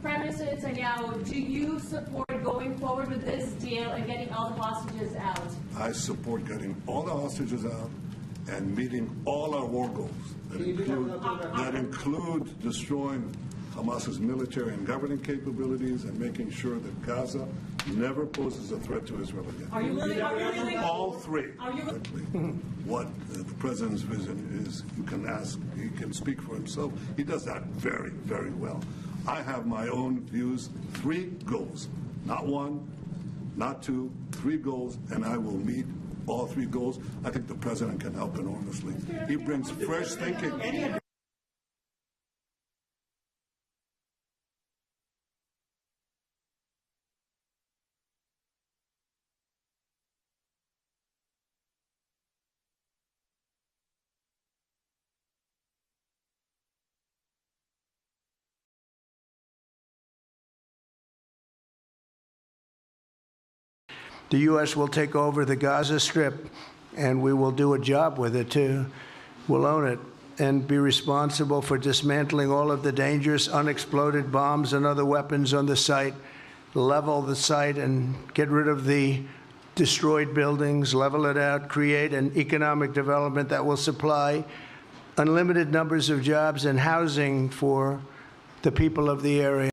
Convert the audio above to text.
Prime Minister Netanyahu, do you support going forward with this deal and getting all the hostages out? I support getting all the hostages out and meeting all our war goals that include destroying Hamas's military and governing capabilities and making sure that Gaza never poses a threat to Israel again. Are you willing? All three. Are you what the president's vision is, you can ask, he can speak for himself. He does that very, very well. I have my own views, 3 goals, not 1, not 2, 3 goals, and I will meet all 3 goals. I think the president can help enormously. He brings fresh thinking. The U.S. will take over the Gaza Strip, and we will do a job with it, too. We'll own it and be responsible for dismantling all of the dangerous unexploded bombs and other weapons on the site, level the site and get rid of the destroyed buildings, level it out, create an economic development that will supply unlimited numbers of jobs and housing for the people of the area.